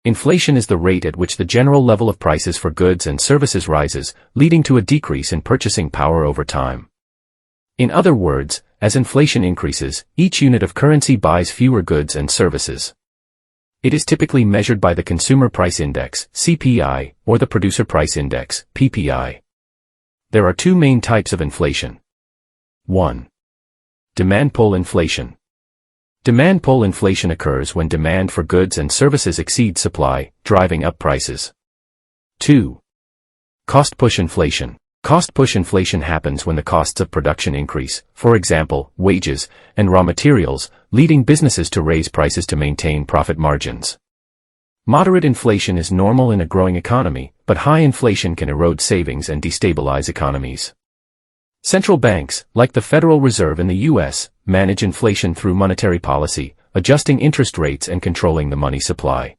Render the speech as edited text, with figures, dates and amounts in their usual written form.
Inflation is the rate at which the general level of prices for goods and services rises, leading to a decrease in purchasing power over time. In other words, as inflation increases, each unit of currency buys fewer goods and services. It is typically measured by the Consumer Price Index, CPI, or the Producer Price Index, PPI. There are two main types of inflation. 1. Demand pull inflation. Demand pull inflation occurs when demand for goods and services exceeds supply, driving up prices. 2. Cost push inflation. Cost push inflation happens when the costs of production increase, for example, wages and raw materials, leading businesses to raise prices to maintain profit margins. Moderate inflation is normal in a growing economy, but high inflation can erode savings and destabilize economies. Central banks, like the Federal Reserve in the U.S., manage inflation through monetary policy, adjusting interest rates and controlling the money supply.